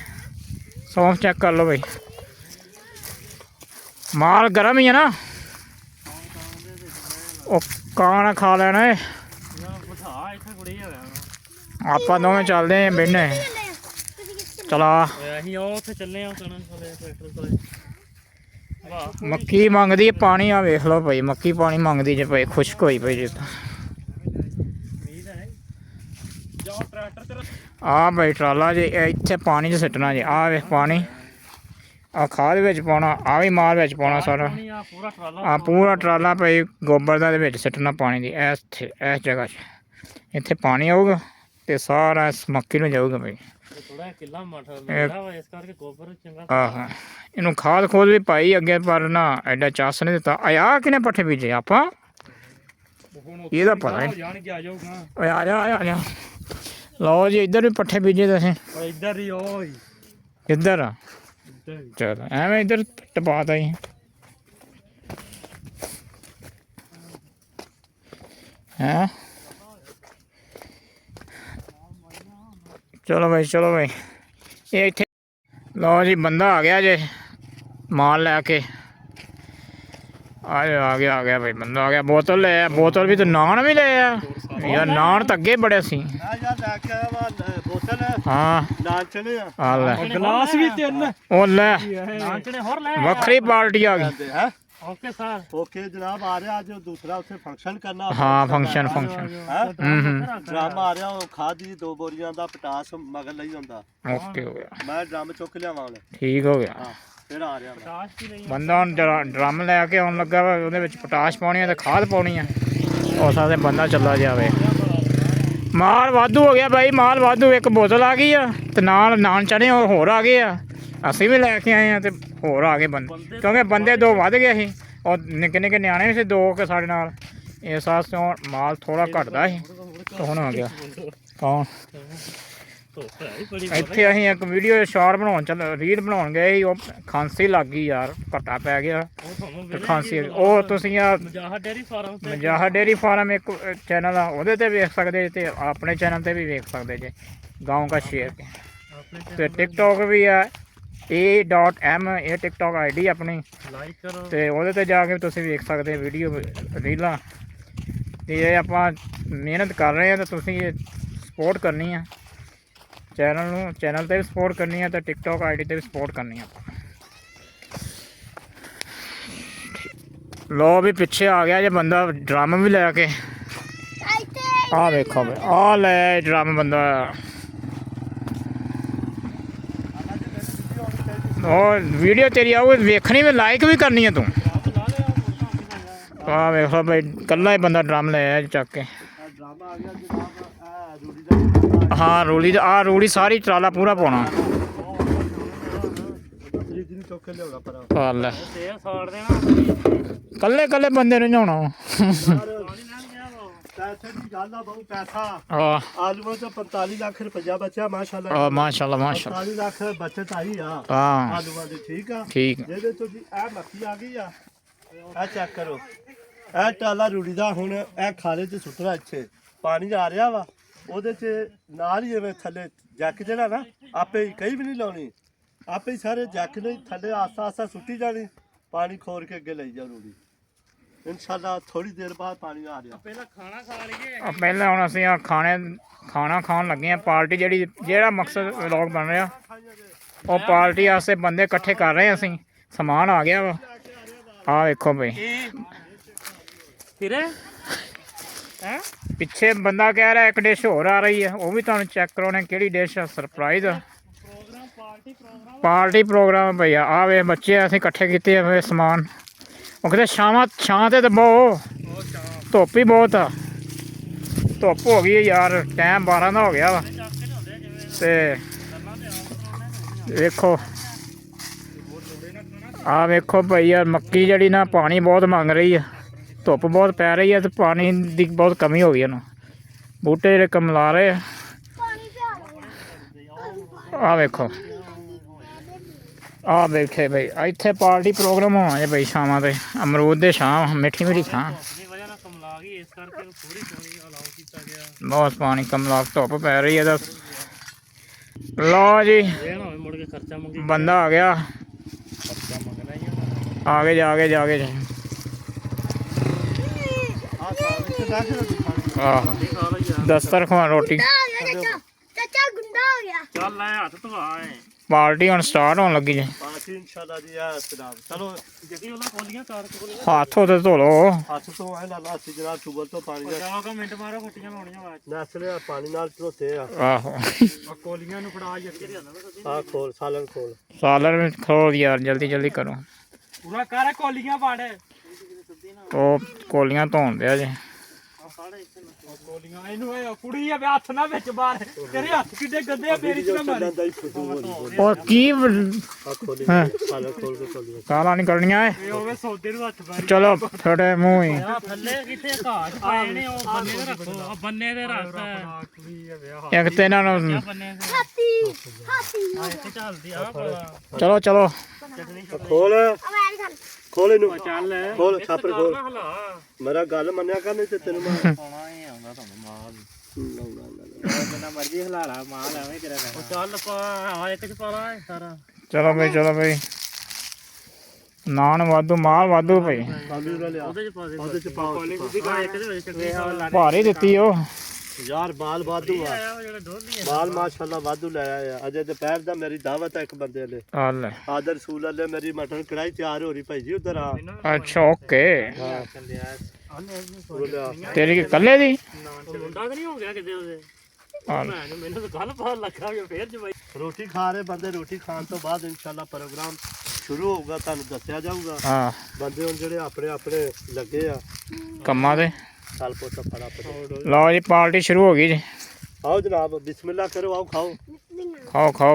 ਸੌਂਫ ਚੈੱਕ ਕਰ ਲਓ ਭਾਈ। ਮਾਲ ਗਰਮ ਹੀ ਹੈ ਨਾ, ਉਹ ਕਾਂ ਖਾ ਲੈਣਾ ਏ। ਆਪਾਂ ਦੋਵੇਂ ਚੱਲਦੇ ਆਂ ਬਿੰਨੇ, ਚਲਾ। ਅਸੀਂ ਉਹ ਉੱਥੇ ਚੱਲੇ ਆ ਕਣਕ ਕੋਲੇ, ਟਰੈਕਟਰ ਕੋਲੇ। ਵਾਹ, ਮੱਕੀ ਮੰਗਦੀ ਹੈ ਪਾਣੀ, ਆ ਵੇਖ ਲਓ ਭਾਈ, ਮੱਕੀ ਪਾਣੀ ਮੰਗਦੀ ਜੇ ਭਾਈ, ਖੁਸ਼ਕ ਹੋਈ ਪਈ ਜੇ ਤਾਂ। ਆ ਭਾਈ ਟਰਾਲਾ ਜੇ, ਇੱਥੇ ਪਾਣੀ 'ਚ ਸਿੱਟਣਾ ਜੇ, ਆ ਵੇਖ ਪਾਣੀ, ਆ ਖਾਦ ਵਿੱਚ ਪਾਉਣਾ, ਆ ਵੀ ਮਾਲ ਵਿੱਚ ਪਾਉਣਾ ਸਾਰਾ, ਆ ਪੂਰਾ ਟਰਾਲਾ ਭਾਈ ਗੋਬਰ ਦਾ ਦੇ ਵਿੱਚ ਸਿੱਟਣਾ ਪਾਣੀ ਦੀ। ਇਸ ਜਗ੍ਹਾ 'ਚ ਇੱਥੇ ਪਾਣੀ ਆਊਗਾ ਤੇ ਸਾਰਾ ਇਸ ਮੱਕੀ ਨੂੰ ਜਾਊਗਾ ਭਾਈ। ਆਹ ਇਹਨੂੰ ਖਾਦ ਖੋਦ ਵੀ ਪਾਈ ਅੱਗੇ, ਪਰ ਨਾ ਐਡਾ ਚਾਸ ਨਹੀਂ ਦਿੱਤਾ। ਆ ਕਿਨੇ ਪੱਠੇ ਬੀਜੇ ਆਪਾਂ, ਇਹਦਾ ਪਤਾ ਨਹੀਂ। ਓਏ ਆ ਜਾ ਲਓ ਜੀ, ਇੱਧਰ ਵੀ ਪੱਠੇ ਬੀਜੇ ਤੁਸੀਂ, ਇੱਧਰ ਹੀ ਉਹ ਕਿੱਧਰ ਆ? ਚਲੋ ਐਵੇਂ ਇੱਧਰ ਟਪਾਤਾ ਹੀ। ਹੈਂ ਚਲੋ ਭਾਈ, ਚਲੋ ਭਾਈ, ਇਹ ਇੱਥੇ ਲਓ ਜੀ, ਬੰਦਾ ਆ ਗਿਆ ਜੇ ਮਾਲ ਲੈ ਕੇ। ਆ ਗਿਆ ਭਾਈ, ਬੰਦਾ ਆ ਗਿਆ। ਬੋਤਲ ਲੈ ਆ, ਬੋਤਲ ਵੀ ਤੇ ਨਾਨ ਵੀ ਲੈ ਆ ਯਾਰ, ਨਾਨ ਤਾਂ ਅੱਗੇ ਬੜੇ ਸੀ। ਹਾਂ ਨਾਚਣੇ ਆ, ਆ ਲੈ ਗਲਾਸ ਵੀ 3, ਉਹ ਲੈ ਨਾਚਣੇ ਹੋਰ ਲੈ ਵੱਖਰੀ ਬਾਲਟੀ ਆ ਗਈ। ਹੈ। ਓਕੇ ਸਰ, ਓਕੇ ਜਨਾਬ, ਆ ਰਿਹਾ ਅੱਜ ਦੂਸਰਾ ਉੱਥੇ ਫੰਕਸ਼ਨ ਕਰਨਾ। ਹਾਂ ਫੰਕਸ਼ਨ ਡਰਮ ਆ ਰਿਹਾ, ਉਹ ਖਾਦ ਦੀ 2 ਬੋਰੀਆਂ ਦਾ ਪਟਾਸ ਮਗਰ ਲਈ ਹੁੰਦਾ। ਓਕੇ ਹੋ ਗਿਆ, ਮੈਂ ਡਰਮ ਚੁੱਕ ਲਿਆਵਾਂ ਹੁਣ। ਠੀਕ ਹੋ ਗਿਆ। ਹਾਂ ਫਿਰ ਆ ਰਿਹਾ ਮੈਂ। ਬੰਦਾ ਹੁਣ ਡਰਮ ਲੈ ਕੇ ਆਉਣ ਲੱਗਾ ਵਾ, ਉਹਦੇ ਵਿੱਚ ਪਟਾਸ਼ ਪਾਉਣੀ ਆ ਤੇ ਖਾਦ ਪਾਉਣੀ ਆ, ਉਸ ਵਾਸਤੇ ਬੰਦਾ ਚੱਲਾ ਜਾਵੇ। ਮਾਲ ਵਾਧੂ ਹੋ ਗਿਆ ਭਾਈ, ਮਾਲ ਵਾਧੂ। ਇੱਕ ਬੋਤਲ ਆ ਗਈ ਆ ਤੇ ਨਾਲ ਨਾਨ ਚਣੇ ਹੋਰ ਆ ਗਏ ਆ, ਅਸੀਂ ਵੀ ਲੈ ਕੇ ਆਏ ਆ, ਤੇ ਹੋਰ ਆ ਗਏ ਬੰਦੇ, ਕਿਉਂਕਿ ਬੰਦੇ 2 ਵੱਧ ਗਏ ਸੀ, ਉਹ ਨਿੱਕੇ ਨਿੱਕੇ ਨਿਆਣੇ ਵੀ ਸੀ 2 ਕੇ ਸਾਡੇ ਨਾਲ, ਇਸ ਵਾਸਤੇ ਮਾਲ ਥੋੜਾ ਘਟਦਾ ਸੀ, ਤੇ ਹੁਣ ਆ ਗਿਆ। ਕੌਣ? ਇੱਥੇ ਅਸੀਂ ਇੱਕ ਵੀਡੀਓ ਸ਼ਾਰਟ ਬਣਾਉਣ ਰੀਲ ਬਣਾਉਣ ਗਏ ਸੀ, ਉਹ ਖਾਂਸੀ ਲੱਗ ਗਈ ਯਾਰ, ਘੱਟਾ ਪੈ ਗਿਆ ਤੇ ਖਾਂਸੀ। ਉਹ ਤੁਸੀਂ ਆ ਮਜਾਹਾ ਡੇਅਰੀ ਫਾਰਮ ਇੱਕ ਚੈਨਲ ਆ, ਉਹਦੇ ਤੇ ਵੇਖ ਸਕਦੇ, ਤੇ ਆਪਣੇ ਚੈਨਲ ਤੇ ਵੀ ਵੇਖ ਸਕਦੇ ਜੇ, ਗਾँव का शेर। ਤੇ ਟਿਕਟੋਕ ਵੀ ਆ A.M, ਇਹ ਟਿਕਟੋਕ ID ਆਪਣੀ, ਤੇ ਉਹਦੇ ਤੇ ਜਾ ਕੇ ਤੁਸੀਂ ਵੇਖ ਸਕਦੇ ਵੀਡੀਓ ਰੀਲਾਂ। ਤੇ ਇਹ ਆਪਾਂ ਮਿਹਨਤ ਕਰ ਰਹੇ ਹਾਂ, ਤੇ ਤੁਸੀਂ ਇਹ ਸਪੋਰਟ ਕਰਨੀ ਆ ਚੈਨਲ ਨੂੰ, ਚੈਨਲ ਤੇ ਵੀ ਸਪੋਰਟ ਕਰਨੀ ਹੈ, ਤੇ ਟਿਕਟੋਕ ID ਤੇ ਵੀ ਸਪੋਰਟ ਕਰਨੀ ਆ। ਲੋ ਵੀ ਪਿੱਛੇ ਆ ਗਿਆ ਜੇ ਬੰਦਾ ਡਰਮ ਵੀ ਲੈ ਕੇ, ਆਹ ਵੇਖੋ ਬਈ, ਆਹ ਲੈ ਡਰਮ ਬੰਦਾ। ਉਹ ਵੀਡੀਓ ਤੇਰੀ ਆਊਗੀ ਵੇਖਣੀ ਵੀ, ਲਾਈਕ ਵੀ ਕਰਨੀ ਹੈ ਤੂੰ। ਆਹ ਵੇਖ ਲਓ ਭਾਈ, ਇਕੱਲਾ ਹੀ ਬੰਦਾ ਡਰਮ ਲੈ ਆਇਆ ਚੱਕ ਕੇ। ਹਾਂ ਰੂੜੀ, ਆਹ ਰੂੜੀ ਸਾਰੀ ਟਰਾਲਾ ਪੂਰਾ ਪਾਉਣਾ। ਚੁੱਕ ਕੇ ਲਿਆਉਣਾ ਪਰਾਂ ਪਾ ਲੈ ਤੇ ਸਾੜ ਦੇਣਾ ਕੱਲੇ ਕੱਲੇ ਬੰਦੇ ਨੂੰ ਨਹਾਉਣਾ ਵਾ। ਪਾਣੀ ਨਾਲ ਗਿਆ ਵਾ ਪੈਸੇ ਦੀ ਗੱਲ ਆ ਬਹੁਤ ਪੈਸਾ ਆ ਆਲੂਆਂ ਤੋਂ 45 ਲੱਖ ਰੁਪਇਆ ਬਚਿਆ ਮਾਸ਼ਾਅੱਲਾ ਆ ਮਾਸ਼ਾਅੱਲਾ ਮਾਸ਼ਾਅੱਲਾ 45 ਲੱਖ ਬਚਤ ਆਈ ਆ ਹਾਂ ਆਲੂਆਂ ਦੀ ਠੀਕ ਆ ਠੀਕ ਜਿਹਦੇ ਤੋਂ ਜੀ ਇਹ ਮੱਖੀ ਆ ਗਈ ਆ ਇਹ ਚੈੱਕ ਕਰੋ ਇਹ ਟਾਲਾ ਰੂੜੀ ਦਾ ਹੁਣ ਇਹ ਖਾਲੇ 'ਚ ਸੁੱਟਣਾ ਇੱਥੇ ਪਾਣੀ ਆ ਰਿਹਾ ਵਾ ਉਹਦੇ 'ਚ ਨਾਲ ਹੀ ਜਿਵੇਂ ਥੱਲੇ ਜੱਕ ਜਿਹੜਾ ਨਾ ਆਪੇ ਹੀ ਕਈ ਵੀ ਨਹੀਂ ਲਾਉਣੀ ਆਪੇ ਹੀ ਸਾਰੇ ਜੱਕ ਨੇ ਥੱਲੇ ਆਸਾ ਆਸਾ ਸੁੱਟੀ ਜਾਣੀ ਪਾਣੀ ਖੋਰ ਕੇ ਅੱਗੇ ਲਈ ਜਾ ਰੂੜੀ ਇਨਸ਼ਾਅੱਲਾ ਥੋੜੀ ਦੇਰ ਬਾਅਦ ਪਾਣੀ ਆ ਰਿਹਾ ਪਹਿਲਾਂ ਖਾਣਾ ਖਾ ਲਈਏ ਆ ਪਹਿਲਾਂ ਹੁਣ ਅਸੀਂ ਆ ਖਾਣਾ ਖਾਣ ਲੱਗੇ ਆ ਪਾਰਟੀ ਜਿਹੜਾ ਮਕਸਦ ਵਲੌਗ ਬਣ ਰਿਹਾ ਉਹ ਪਾਰਟੀ ਵਾਸਤੇ ਬੰਦੇ ਇਕੱਠੇ ਕਰ ਰਹੇ ਆ ਅਸੀਂ ਸਮਾਨ ਆ ਗਿਆ ਵਾ ਆ ਵੇਖੋ ਬਈ ਫਿਰੇ ਹੈ ਪਿੱਛੇ ਬੰਦਾ ਕਹਿ ਰਿਹਾ ਇੱਕ ਡਿਸ਼ ਹੋਰ ਆ ਰਹੀ ਹੈ ਉਹ ਵੀ ਤੁਹਾਨੂੰ ਚੈੱਕ ਕਰਾਉਣੇ ਕਿਹੜੀ ਡਿਸ਼ ਆ ਸਰਪ੍ਰਾਈਜ਼ ਆ ਪਾਰਟੀ ਪ੍ਰੋਗਰਾਮ ਭਈਆ ਆ ਵੇ ਬੱਚੇ ਅਸੀਂ ਇਕੱਠੇ ਕੀਤੇ ਆ ਸਮਾਨ ਉਹ ਕਹਿੰਦੇ ਛਾਂ ਤੇ ਬਹੁ ਧੁੱਪ ਹੀ ਬਹੁਤ ਆ ਧੁੱਪ ਹੋ ਗਈ ਹੈ ਯਾਰ ਟਾਈਮ 12 ਦਾ ਹੋ ਗਿਆ ਵਾ ਤੇ ਵੇਖੋ ਆ ਵੇਖੋ ਭਾਈ ਯਾਰ ਮੱਕੀ ਜਿਹੜੀ ਨਾ ਪਾਣੀ ਬਹੁਤ ਮੰਗ ਰਹੀ ਆ ਧੁੱਪ ਬਹੁਤ ਪੈ ਰਹੀ ਆ ਤੇ ਪਾਣੀ ਦੀ ਬਹੁਤ ਕਮੀ ਹੋ ਗਈ ਇਹਨੂੰ ਬੂਟੇ ਜਿਹੜੇ ਕਮਲਾ ਰਹੇ ਆ ਪਾਣੀ ਪਿਆ ਆ ਵੇਖੋ ਆ ਬੈਠੇ ਬਈ ਇੱਥੇ ਪਾਰਟੀ ਪ੍ਰੋਗਰਾਮ ਹੋਣਾ ਜੇ ਬਈ ਸ਼ਾਮਾਂ ਤੇ ਅਮਰੂਦ ਦੇ ਛਾਂ ਮਿੱਠੀ ਮਿੱਠੀ ਛਾਂ ਦੀ ਵਜ੍ਹਾ ਨਾਲ ਕਮਲਾ ਗਈ ਇਸ ਕਰਕੇ ਉਹਨੂੰ ਥੋੜੀ ਪਾਣੀ ਅਲਾਉ ਕੀਤਾ ਗਿਆ ਬਹੁਤ ਪਾਣੀ ਕਮਲਾ ਧੁੱਪ ਪੈ ਰਹੀ ਹੈ ਦੱਸ ਲਓ ਜੀ ਇਹ ਨਾ ਹੋਵੇ ਮੁੜ ਕੇ ਖਰਚਾ ਮੰਗੀ ਬੰਦਾ ਆ ਗਿਆ ਖਰਚਾ ਮੰਗਣਾ ਹੀ ਹੁੰਦਾ ਆਗੇ ਜਾ ਕੇ ਆ ਸਾਰੇ ਤੇ ਬੈਠ ਕੇ ਖਾਣੀ ਆਹ ਖਾ ਲਈ ਯਾਰ ਦਸਤਰਖਾਨ ਰੋਟੀ ਆ ਗਿਆ ਚਾਚਾ ਗੁੰਡਾ ਹੋ ਗਿਆ ਚੱਲ ਲੈ ਹੱਥ ਧਵਾ ਐ ਪਾਰਟੀ ਹੁਣ ਸਟਾਰਟ ਹੋਣ ਲੱਗੀ ਜੇ ਪਾਰਟੀ ਇਨਸ਼ਾਅੱਲਾ ਜੀ ਆ ਸਲਾਮ ਚਲੋ ਜੱਗੀ ਉਹਨਾਂ ਕੋਲੀਆਂ ਕਾਰ ਕੋਲੇ ਹੱਥ ਉਹਦੇ ਧੋ ਲਓ ਹੱਥ ਤੋਂ ਐ ਲਾਲਾ ਅਸੀਂ ਜਰਾ ਟੂਬਲ ਤੋਂ ਪਾਣੀ ਦਾ ਜਾਓ ਮਿੰਟ ਮਾਰੋ ਫੁੱਟੀਆਂ ਲਾਉਣੀਆਂ ਬਾਅਦ ਨਸਲੇ ਪਾਣੀ ਨਾਲ ਧੋਤੇ ਆ ਆਹੋ ਆ ਕੋਲੀਆਂ ਨੂੰ ਫੜਾ ਜੱਗੀ ਆ ਖੋਲ ਸਾਲਨ ਖੋਲ ਸਾਲਰ ਵਿੱਚ ਖੋਲ ਯਾਰ ਜਲਦੀ ਕਰੋ ਪੂਰਾ ਕਰ ਕੋਲੀਆਂ ਪਾੜ ਉਹ ਕੋਲੀਆਂ ਧੋਣ ਦਿਆ ਜੇ ਕੋਲੀਆਂ ਇਹਨੂੰ ਇਹ ਕੁੜੀ ਆ ਹੱਥ ਨਾ ਵਿੱਚ ਬਾਹਰ ਤੇਰੇ ਹੱਥ ਕਿੱਡੇ ਗੰਦੇ ਆ ਮੇਰੀ ਚ ਨਾ ਮਾਰੀ ਦਾ ਹੀ ਫੁੱਟੂ ਬੋਲੀ ਉਹ ਕੀ ਆ ਖੋਲੀ ਹਾਂ। ਸਾਲਨ ਖੋਲ ਕੇ ਖੋਲੀ ਕਾਲਾ ਨਹੀਂ ਕਰਨੀਆਂ ਇਹ ਹੋਵੇ ਸੌਦੇ ਨੂੰ ਹੱਥ ਪਾਈ ਚਲੋ ਤੁਹਾਡੇ ਮੂੰਹ ਹੀ ਆ ਥੱਲੇ ਕਿੱਥੇ ਘਾਟ ਪਾਏ ਨੇ ਉਹ ਬੰਨੇ ਤੇ ਰੱਖੋ ਆ ਬੰਨੇ ਤੇ ਰੱਖ ਕੁੜੀ ਆ ਵਿਆਹ ਇੱਕ ਤੇ ਇਹਨਾਂ ਨੂੰ ਬੰਨੇ ਤੇ ਹਾਥੀ ਆ ਇੱਥੇ ਚੱਲਦੀ ਆ ਭਲਾ ਚਲੋ ਖੋਲ ਅਮਰੀਕਨ ਖੋਲ ਇਹਨੂੰ ਚੱਲ ਖੋਲ ਛਾਪਰ ਖੋਲ ਹਲਾ ਮੇਰਾ ਗੱਲ ਮੰਨਿਆ ਕਰ ਨਹੀਂ ਤੇ ਤੈਨੂੰ ਮੈਂ ਪਾਉਣਾ ਹੀ ਆਉਂਦਾ ਤੁਹਾਨੂੰ ਮਾਲ ਜਿੰਨਾ ਮਰਜ਼ੀ ਹਲਾਲਾ ਮਾਲ ਐਵੇਂ ਕਰਿਆ ਕਰ ਉਹ ਚੱਲ ਪਾ ਆ ਇੱਕ ਚ ਪਾ ਲਾ ਸਾਰਾ ਚਲੋ ਬਈ ਨਾਨ ਵਾਧੂ ਮਾਲ ਵਾਧੂ ਭਈ ਕਾਲੀ ਦਾ ਲਿਆ ਉਹਦੇ ਚ ਪਾ ਦੇ ਉਹਦੇ ਚ ਪਾਓ ਇੱਕ ਦੇ ਵਿੱਚ ਚੱਕੇ ਭਾਰੀ ਦਿੱਤੀ ਉਹ ਯਾਰ ਬਾਲ ਵਾਧੂ ਆ ਆਇਆ ਜਿਹੜਾ ਢੋਲੀ ਬਾਲ ਮਾਸ਼ਾਅੱਲਾ ਵਾਧੂ ਲੈ ਆਇਆ ਅਜੇ ਦੁਪਹਿਰ ਦਾ ਮੇਰੀ ਦਾਵਤ ਹੈ ਇੱਕ ਬੰਦੇ ਲਈ ਆ ਲੈ ਆਦਰ ਰਸੂਲ ਅੱਲੇ ਮੇਰੀ ਮਟਨ ਕੜਾਈ ਤਿਆਰ ਹੋ ਰਹੀ ਭਾਈ ਜੀ ਉਧਰ ਆ ਅੱਛਾ ਓਕੇ ਬੋਲਿਆ ਤੇਰੀ ਕੀ ਕੱਲੇ ਦੀ ਮੁੰਡਾ ਤਾਂ ਨਹੀਂ ਹੋ ਗਿਆ ਕਿਤੇ ਉਹਦੇ ਆ ਮੈਨੂੰ ਤਾਂ ਗੱਲ ਪਤਾ ਲੱਗਾ ਵੀ ਫੇਰ ਜਵਾਈ ਰੋਟੀ ਖਾ ਰਹੇ ਬੰਦੇ ਰੋਟੀ ਖਾਣ ਤੋਂ ਬਾਅਦ ਇਨਸ਼ਾਅੱਲਾ ਪ੍ਰੋਗਰਾਮ ਸ਼ੁਰੂ ਹੋਊਗਾ ਤੁਹਾਨੂੰ ਦੱਸਿਆ ਜਾਊਗਾ ਹਾਂ ਬੰਦੇ ਹੁਣ ਜਿਹੜੇ ਆਪਣੇ ਲੱਗੇ ਆ ਕੰਮਾਂ ਤੇ ਸਾਲ ਪੋਤਾ ਫਟਾਫਟ ਲਓ ਜੀ ਪਾਰਟੀ ਸ਼ੁਰੂ ਹੋ ਗਈ ਜੀ ਆਓ ਜਨਾਬ ਬਿਸਮਿਲ੍ਲਾ ਕਰੋ ਆਓ ਖਾਓ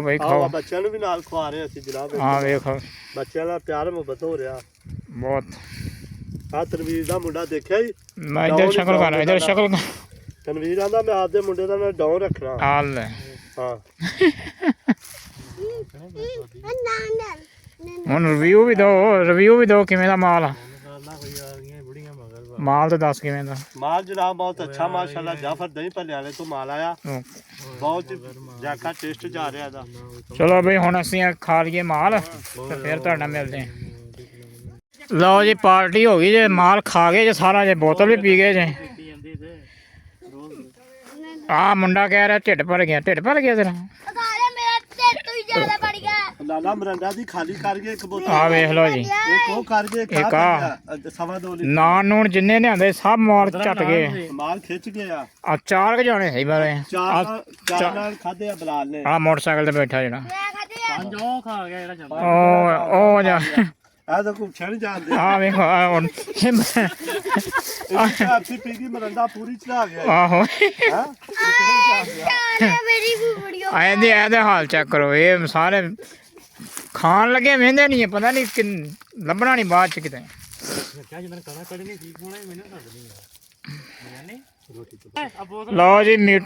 ਬਈ ਆਓ ਖਾਓ ਬੱਚਿਆਂ ਨੂੰ ਵੀ ਨਾਲ ਖਵਾ ਰਹੇ ਅਸੀਂ ਜਨਾਬ ਹਾਂ ਵੇਖੋ ਬੱਚਿਆਂ ਦਾ ਪਿਆਰ ਮੁਹੱਬਤ ਹੋ ਰਿਹਾ ਬਹੁਤ ਆ ਤਨਵੀਰ ਦਾ ਮੁੰਡਾ ਦੇਖਿਆ ਜੀ ਮੈਂ ਇਧਰ ਸ਼ਕਲ ਕਰ ਇਧਰ ਸ਼ਕਲ ਤਨਵੀਰ ਆਂਦਾ ਮੈਂ ਆਪਦੇ ਮੁੰਡੇ ਦਾ ਨਾ ਡਾਉਂ ਰੱਖਣਾ ਆ ਲੈ ਹਾਂ ਹੁਣ ਰਿਵਿਊ ਵੀ ਦਿਓ ਕਿਵੇਂ ਦਾ ਮਾਲ ਆ ਮਾਲ ਤਾਂ ਦੱਸ ਕਿਵੇਂ ਦਾ ਮਾਲ ਜਨਾਬ ਬਹੁਤ ਅੱਛਾ ਮਾਸ਼ਾਅੱਲਾ ਜਾਫਰ ਦਹੀਂ ਭੱਲੇ ਵਾਲੇ ਤੋਂ ਮਾਲ ਆਇਆ ਬਹੁਤ ਜਾਕਾ ਟੇਸਟ ਜਾ ਰਿਹਾ ਦਾ ਚਲੋ ਬਈ ਹੁਣ ਅਸੀਂ ਖਾ ਲਈਏ ਮਾਲ ਤੇ ਫਿਰ ਤੁਹਾਡਾ ਮਿਲਦੇ ਹਾਂ ਲਓ ਜੀ ਪਾਰਟੀ ਹੋ ਗਈ ਜੇ ਮਾਲ ਖਾ ਗਏ ਜੇ ਸਾਰਾ ਜੇ ਬੋਤਲ ਵੀ ਪੀ ਗਏ ਜੇ ਆ ਮੁੰਡਾ ਕਹਿ ਰਿਹਾ ਢਿੱਡ ਭਰ ਗਿਆ ਤੇਰਾ ਅਦਾਰੇ ਮੇਰਾ ਢਿੱਡ ਤੋਂ ਹੀ ਜ਼ਿਆਦਾ ਪੜ ਗਿਆ ਲਾਲਾ ਮਰੰਡਾ ਦੀ ਖਾਲੀ ਕਰ ਗਏ ਇੱਕ ਬੋਤਲ ਆ ਵੇਖ ਲਓ ਜੀ ਇੱਕ ਉਹ ਕਰ ਗਏ ਇੱਕ ਆ। ਸਵਾ 2 ਲੀਟਰ ਨਾਨ ਨੂਣ ਜਿੰਨੇ ਲਿਆਂਦੇ ਸਭ ਮਾਲ ਝੱਟ ਗਏ ਮਾਲ ਖਿੱਚ ਗਏ ਆ ਆ 4 ਜਣੇ ਹੈ ਬਾਰੇ ਚਾਰ ਨਾਲ ਖਾਦੇ ਆ ਬਲਾਲ ਨੇ ਆ ਮੋਟਰਸਾਈਕਲ ਤੇ ਬੈਠਾ ਜਿਹੜਾ ਮੈਂ ਖਾਦੇ ਆ ਪੰਜ ਉਹ ਖਾ ਗਿਆ ਜਿਹੜਾ ਜਾਂਦਾ ਉਹ ਜਾ ਇਹ ਤਾਂ ਕੁਛ ਨਹੀਂ ਜਾਣਦੇ ਆ ਵੇਖੋ ਆਪੀ ਪੀ ਗਈ ਮਰੰਡਾ ਪੂਰੀ ਚੜਾ ਗਿਆ ਆਹੋ ਹਾਂ ਚਾਰੇ ਮੇਰੀ ਵੀਡੀਓ ਇਹਦੇ ਹਾਲ ਚੈੱਕ ਕਰੋ ਇਹ ਸਾਰੇ ਖਾਣ ਲੱਗੇ ਵੇਂਦੇ ਨਹੀਂ ਪਤਾ ਨਹੀਂ ਕਿ ਲੱਭਣਾ ਨਹੀਂ ਬਾਅਦ ਚ ਕਿਤੇ ਕਿਆ ਜਦੋਂ ਕਣਾ ਕੱਢਣੀ ਠੀਕ ਹੋਣਾ ਮੈਨੂੰ ਦੱਸ ਨਹੀਂ ਨਹੀਂ ਰੋਟੀ ਤੋਂ ਲਓ ਜੀ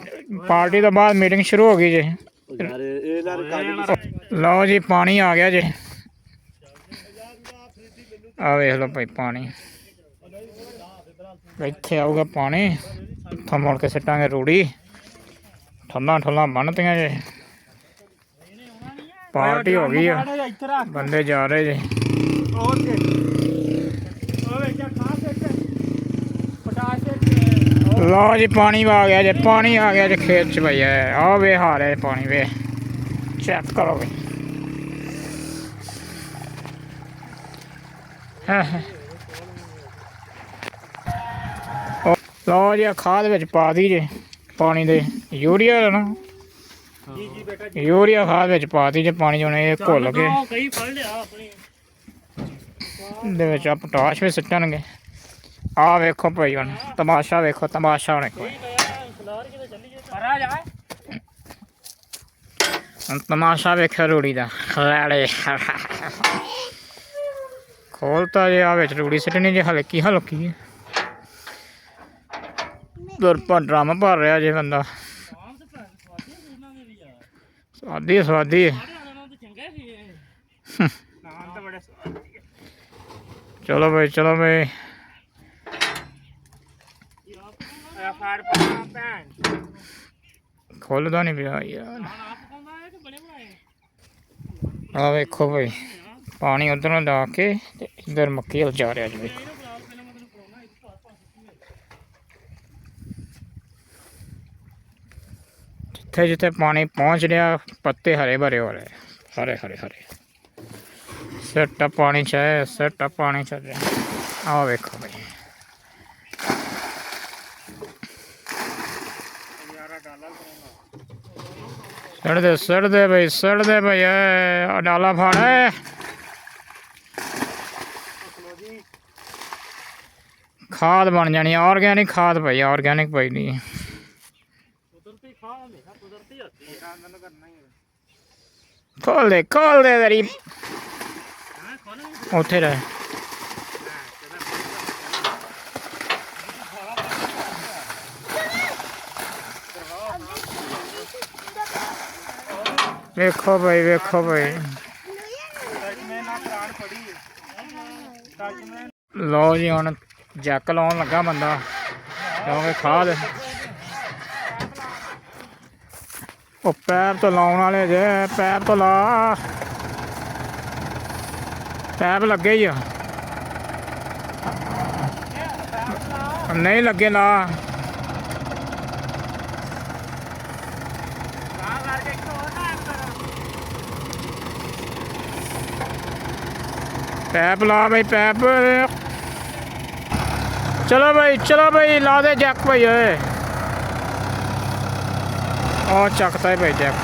ਪਾਰਟੀ ਤੋਂ ਬਾਅਦ ਮੀਟਿੰਗ ਸ਼ੁਰੂ ਹੋ ਗਈ ਜੀ ਯਾਰ ਇਹ ਨਾਲ ਲਓ ਜੀ ਪਾਣੀ ਆ ਗਿਆ ਜੀ ਆ ਵੇਖ ਲਓ ਭਾਈ ਪਾਣੀ ਇੱਥੇ ਆਊਗਾ ਪਾਣੀ ਇੱਥੋਂ ਮੁੜ ਕੇ ਸਿੱਟਾਂਗੇ ਰੂੜੀ ਠੱਲਾਂ ਠੱਲਾਂ ਬੰਨ੍ਹਤੀਆਂ ਜੀ ਪਾਰਟੀ ਹੋ ਗਈ ਆ ਇੱਥੇ ਰੱਖ ਬੰਦੇ ਜਾ ਰਹੇ ਜੀ ਹੋਰ ਕੇ ਉਹ ਵੇਖਿਆ ਖਾਸ ਇੱਕ ਪਟਾਸ਼ ਇੱਕ ਲਓ ਜੀ ਪਾਣੀ ਆ ਗਿਆ ਜੀ ਪਾਣੀ ਆ ਗਿਆ ਜੀ ਖੇਤ ਚ ਭਾਈ ਆ ਵੇ ਹਾਲ ਹੈ ਪਾਣੀ ਵੇ ਚੈੱਕ ਕਰੋ ਵੀ ਲਓ ਜੀ ਖਾਦ ਵਿੱਚ ਪਾ ਦੀ ਜੇ ਪਾਣੀ ਦੇ ਯੂਰੀਆ ਨਾ ਜੀ ਜੀ ਬੇਟਾ ਯੂਰੀਆ ਖਾਦ ਵਿੱਚ ਪਾਤੀ ਜੇ ਪਾਣੀ ਹੁਣ ਇਹ ਘੁੱਲ ਕੇ ਕਈ ਫੜ ਲਿਆ ਆਪਣੀ ਦੇ ਵਿੱਚ ਆ ਪੋਟਾਸ਼ ਵੀ ਸਿੱਟਣਗੇ ਆ ਵੇਖੋ ਭਾਈ ਹੁਣ ਤਮਾਸ਼ਾ ਵੇਖੋ ਤਮਾਸ਼ਾ ਹੁਣ ਕੋਈ ਖਲਾਰ ਕਿਤੇ ਚੱਲੀ ਜੇ ਪਰ ਆ ਜਾ ਹੁਣ ਤਮਾਸ਼ਾ ਵੇਖਿਆ ਰੂੜੀ ਦਾ ਖਲਾੜੇ ਖੋਲਤਾ ਜੇ ਆ ਵਿੱਚ ਰੂੜੀ ਸਿੱਟਣੀ ਜੇ ਹਲਕੀ ਹਲਕੀ ਹੈ ਦੁਰਪਾ ਡਰਮ ਭਰ ਰਿਹਾ ਜੇ ਬੰਦਾ ਸਵਾਦੀ ਸਵਾਦੀ ਚਲੋ ਭਾਈ ਚਲੋ ਭਾਈ ਖੋਲਦਾ ਨਹੀਂ ਪਿਆ ਯਾਰ ਆ ਵੇਖੋ ਭਾਈ ਪਾਣੀ ਉਧਰੋਂ ਲਾ ਕੇ ਤੇ ਇੱਧਰ ਮੱਕੀ ਵੱਲ ਜਾ ਰਿਹਾ ਜੀ ਵੇਖੋ ਜਿੱਥੇ ਜਿੱਥੇ ਪਾਣੀ ਪਹੁੰਚ ਰਿਹਾ ਪੱਤੇ ਹਰੇ ਭਰੇ ਹੋ ਰਹੇ ਹਰੇ ਹਰੇ ਹਰੇ ਸਿੱਟਾ ਪਾਣੀ ਚ ਹੈ ਸਿੱਟਾ ਪਾਣੀ ਚੱਲ ਰਿਹਾ ਆਹ ਵੇਖੋ ਭਾਈ ਸੜਦੇ ਭਾਈ ਸੜਦੇ ਭਾਈ ਆ ਡਾਲਾ ਫੜ ਖਾਦ ਬਣ ਜਾਣੀ ਆਰਗੈਨਿਕ ਖਾਦ ਭਾਈ ਆਰਗੈਨਿਕ ਭਾਈ ਨਹੀਂ ਖੋਲ ਦੇ ਤੇਰੀ ਉੱਥੇ ਰਹਿ ਵੇਖੋ ਭਾਈ ਵੇਖੋ ਭਾਈ ਲਓ ਜੀ ਹੁਣ ਜੈਕ ਲਾਉਣ ਲੱਗਾ ਬੰਦਾ ਕਿਉਂਕਿ ਖਾਦ ਉਹ ਪੈਪ ਤੋਂ ਲਾਉਣ ਵਾਲੇ ਜੇ ਪੈਪ ਤੋਂ ਲਾ ਪੈਪ ਲੱਗੇ ਹੀ ਆ ਨਹੀਂ ਲੱਗੇ ਲਾ ਪੈਪ ਲਾ ਭਾਈ ਪੈਪ ਚਲੋ ਭਾਈ ਲਾ ਦੇ ਜੈਕ ਭਾਈ ਓਏ ਉਹ ਚੱਕਤਾ ਹੈ ਭਾਈ ਜੈਕ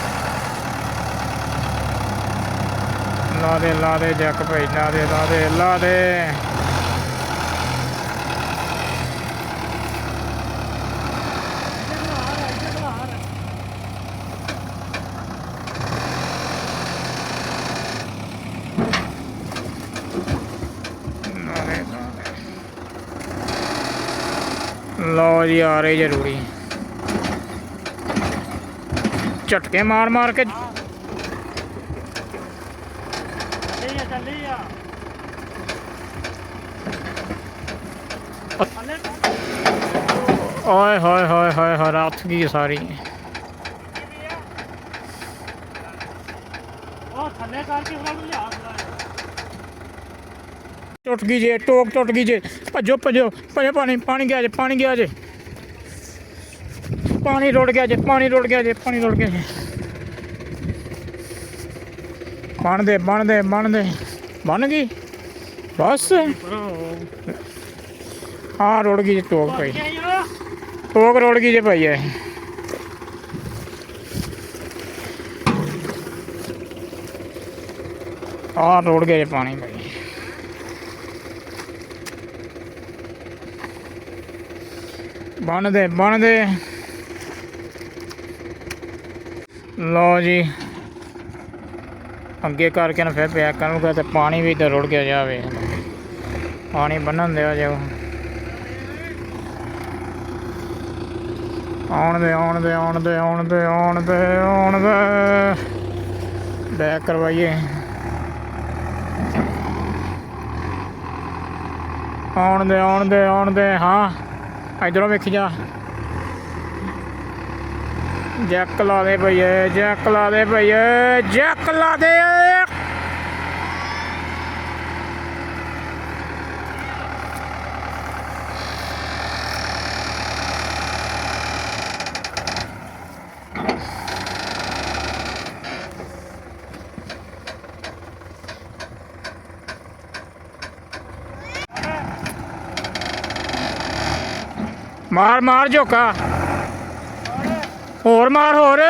ਲਾ ਦੇ ਜੈਕ ਭਾਈ ਲਾ ਦੇ ਲਓ ਜੀ ਆ ਰਹੀ ਜ਼ਰੂਰੀ ਝਟਕੇ ਮਾਰ ਕੇ ਚੱਲੀ ਆ ਓਏ ਹੋਏ ਰਾਤ ਗਈ ਸਾਰੀ ਉਹ ਥੱਲੇ ਕਰਕੇ ਉਹਨਾਂ ਨੂੰ ਲਿਆ ਟੁੱਟ ਗਈ ਜੇ ਟੋਕ ਟੁੱਟ ਗਈ ਜੇ ਭੱਜੋ ਪਾਣੀ ਗਿਆ ਜੇ ਪਾਣੀ ਰੁੜ ਗਿਆ ਜੇ ਬਣ ਗਈ ਬਸ ਹਾਂ ਰੁੜ ਗਈ ਜੇ ਟੋਕ ਭਾਈ ਟੋਕ ਰੁੜ ਗਈ ਜੇ ਭਾਈ ਆ ਰੁੜ ਗਿਆ ਜੇ ਪਾਣੀ ਭਾਈ ਬਣ ਦੇ ਲਓ ਜੀ ਅੱਗੇ ਕਰਕੇ ਨਾ ਫਿਰ ਪੈਕ ਕਰੂੰਗਾ ਤੇ ਪਾਣੀ ਵੀ ਇੱਧਰ ਰੁੜ ਗਿਆ ਜਾਵੇ ਪਾਣੀ ਬੰਨਣ ਦਿਆ ਜਾਓ ਆਉਣ ਦੇ ਬੈਕ ਕਰਵਾਈਏ ਆਉਣ ਦੇ ਹਾਂ ਇੱਧਰੋਂ ਵੇਖੀ ਜਾ ਜੈਕ ਲਾ ਦੇ ਭਈਏ ਜੈਕ ਲਾ ਦੇ ਮਾਰ ਝੋਕਾ ਹੋਰ ਮਾਰ ਹੋਰ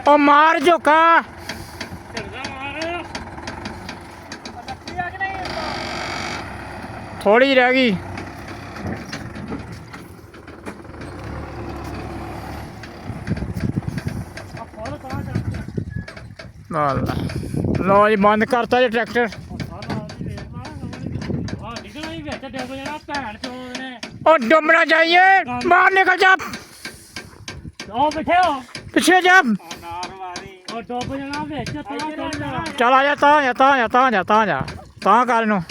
ਉਹ ਮਾਰ ਝੋਕਾ ਥੋੜੀ ਰਹਿ ਗਈ ਲਓ ਜੀ ਬੰਦ ਕਰਤਾ ਜੀ ਟਰੈਕਟਰ ਉਹ ਡੁੱਬਣਾ ਚਾਹੀਏ ਬਾਹਰ ਨਿਕਲ ਜਾ ਪਿੱਛੇ ਜਾ ਚਲ ਆ ਜਾ ਤਾਂ ਕਰ ਨੂੰ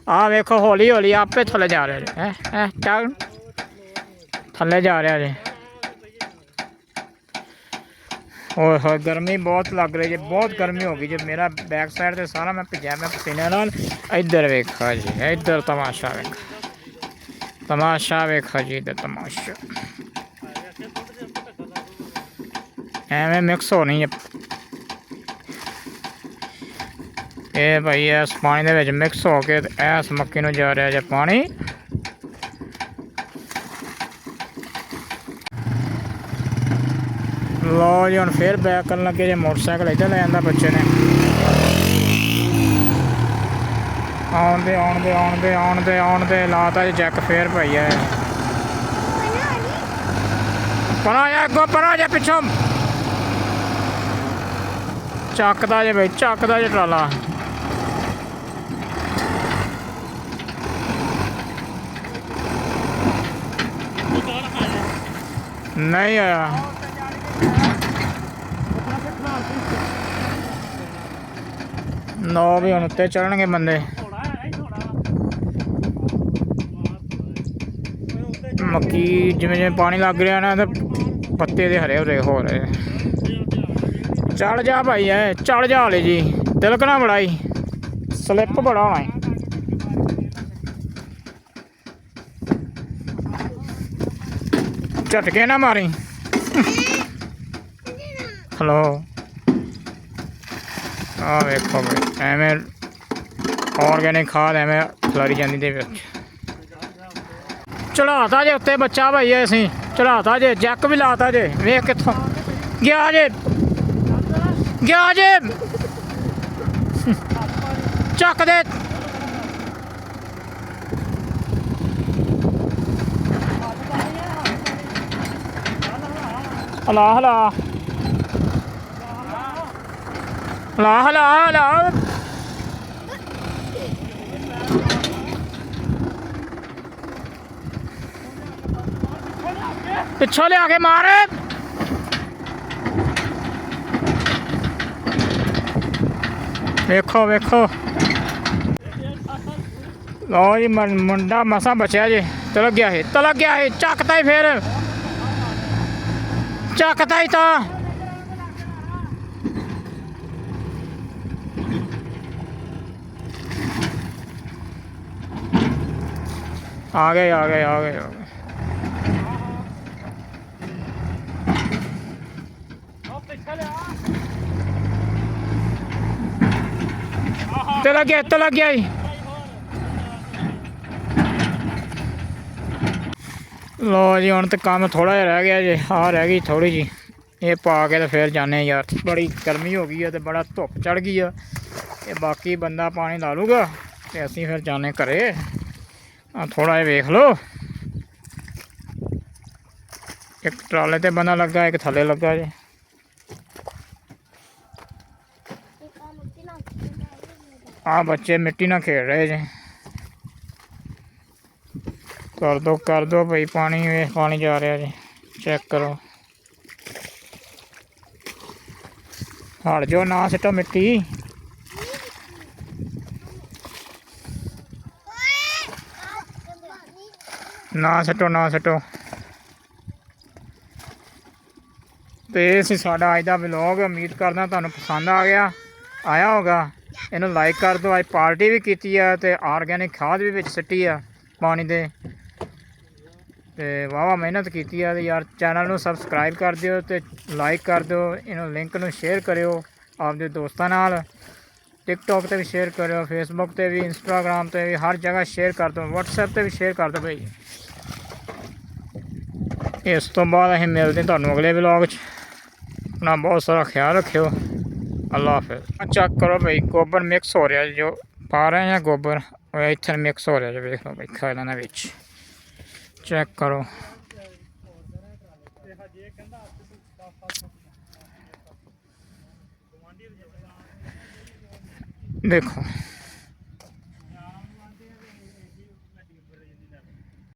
ਆ ਵੇਖੋ ਹੌਲੀ ਹੌਲੀ ਆਪੇ ਥੱਲੇ ਜਾ ਰਿਹਾ ਜੀ ਚੱਲ ਥੱਲੇ ਜਾ ਰਿਹਾ ਜੀ ਓਏ ਹੋਏ ਗਰਮੀ ਬਹੁਤ ਲੱਗ ਰਹੀ ਜੀ ਬਹੁਤ ਗਰਮੀ ਹੋ ਗਈ ਜੀ ਮੇਰਾ ਬੈਕ ਸਾਈਡ ਤੇ ਸਾਰਾ ਮੈਂ ਭਿੱਜਿਆ ਮੈਂ ਪਸੀਨੇ ਨਾਲ ਇੱਧਰ ਵੇਖੋ ਜੀ ਇੱਧਰ ਤਮਾਸ਼ਾ ਵੇਖੋ ਜੀ ਇੱਧਰ ਤਮਾਸ਼ਾ ਐਵੇਂ ਮਿਕਸ ਹੋਣੀ ਹੈ ਇਹ ਭਾਈ ਇਸ ਪਾਣੀ ਦੇ ਵਿੱਚ ਮਿਕਸ ਹੋ ਕੇ ਇਸ ਮੱਕੀ ਨੂੰ ਜਾ ਰਿਹਾ ਜੀ ਪਾਣੀ ਲਓ ਜੀ ਹੁਣ ਫਿਰ ਬੈਕ ਕਰਨ ਲੱਗੇ ਜੇ ਮੋਟਰਸਾਈਕਲ ਇੱਧਰ ਲੈ ਜਾਂਦਾ ਬੱਚੇ ਨੇ ਆਉਣ ਦੇ ਲਾਤਾ ਜੀ ਚੈੱਕ ਫੇਰ ਭਾਈ ਹੈ ਪਰਾਂ ਜਾ ਪਿੱਛੋਂ ਚੱਕਦਾ ਜੇ ਟਰਾਲਾ ਨਹੀਂ ਆਇਆ ਨੌ ਵੀ ਹੁਣ ਉੱਤੇ ਚੜਨਗੇ ਬੰਦੇ ਮੱਕੀ ਜਿਵੇਂ ਪਾਣੀ ਲੱਗ ਰਿਹਾ ਨਾ ਤੇ ਪੱਤੇ ਦੇ ਹਰੇ ਹੋ ਰਹੇ ਚੜ ਜਾ ਭਾਈ ਐ ਚੜ ਜਾ ਹਲੇ ਜੀ ਤਿਲਕਣਾ ਬੜਾਈ ਸਲਿੱਪ ਬੜਾ ਹੋਣਾ ਝਟਕੇ ਨਾ ਮਾਰੀ ਹਲੋ ਆ ਵੇਖੋ ਐਵੇਂ ਆਰਗੈਨਿਕ ਖਾਦ ਐਵੇਂ ਖਿਲਾਰੀ ਜਾਂਦੀ ਦੇ ਵਿੱਚ ਚੜਾਤਾ ਜੇ ਉੱਤੇ ਬੱਚਾ ਭਾਈ ਅਸੀਂ ਚੜਾਤਾ ਜੇ ਜੈਕ ਵੀ ਲਾਤਾ ਜੇ ਵੇਖ ਕਿੱਥੋਂ ਗਿਆ ਜੇ ਚੱਕ ਦੇ ਹਲਾ ਪਿੱਛੋਂ ਲਿਆ ਕੇ ਮਾਰ ਵੇਖੋ ਲਓ ਜੀ ਮੁੰਡਾ ਮਸਾਂ ਬਚਿਆ ਜੇ ਤਲਕ ਗਿਆ ਹੈ ਚੱਕਤਾ ਹੀ ਫਿਰ ਚੱਕਤਾ ਹੀ ਤਾਂ ਆ ਗਏ ਤਲਾ ਗਿਆ ਹੀ ਲੋ ਜੀ ਹੁਣ ਤਾਂ ਕੰਮ ਥੋੜਾ ਜਿਹਾ ਰਹਿ ਗਿਆ ਜੀ ਰਹਿ ਗਈ ਥੋੜੀ ਜੀ ਇਹ ਪਾ ਕੇ ਤੇ ਫਿਰ ਜਾਣੇ ਯਾਰ ਬੜੀ ਗਰਮੀ ਹੋ ਗਈ ਹੈ ਤੇ ਬੜਾ ਧੁੱਪ ਚੜ ਗਈ ਆ ਇਹ ਬਾਕੀ ਬੰਦਾ ਪਾਣੀ ਲਾ ਲੂਗਾ ਤੇ ਅਸੀਂ ਫਿਰ ਜਾਣੇ ਘਰੇ ਥੋੜਾ ਜਿਹਾ ਵੇਖ ਲਓ एक ट्राले ते बंदा लगा एक थले लगा जी। आ बच्चे मिट्टी ना खेल रहे जी। कर दो भाई पानी जा रहा जी। चेक करो हट जाओ ना सिटो मिट्टी। ना सटो तो ये सी साडा अज दा व्लॉग। उम्मीद करदा तुहानूं पसंद आया होगा। इनू लाइक कर दो। अज पार्टी भी की है, ऑर्गेनिक खाद भी विच सिटी है पानी दे। वाह मेहनत की है यार। चैनल नूं सबसक्राइब कर दिओ ते लाइक कर दो। इनू लिंक नूं शेयर करियो आपदे दोस्तां नाल। टिकटॉक ते भी शेयर करियो, फेसबुक ते भी, इंस्टाग्राम ते भी, हर जगह शेयर कर दो। व्हाट्सएप ते भी शेयर कर दो भाई। इस तो बाद असीं मिलदे तुहानूं अगले व्लॉग च। अपना बहुत सारा ख्याल रखियो। अल्लाह हाफिज़। चेक करो भाई गोबर मिक्स हो रहा जो पा रहे हैं गोबर इत्थे मिक्स हो रहा जो। देख लो भाई खाना विच चेक करो। देखो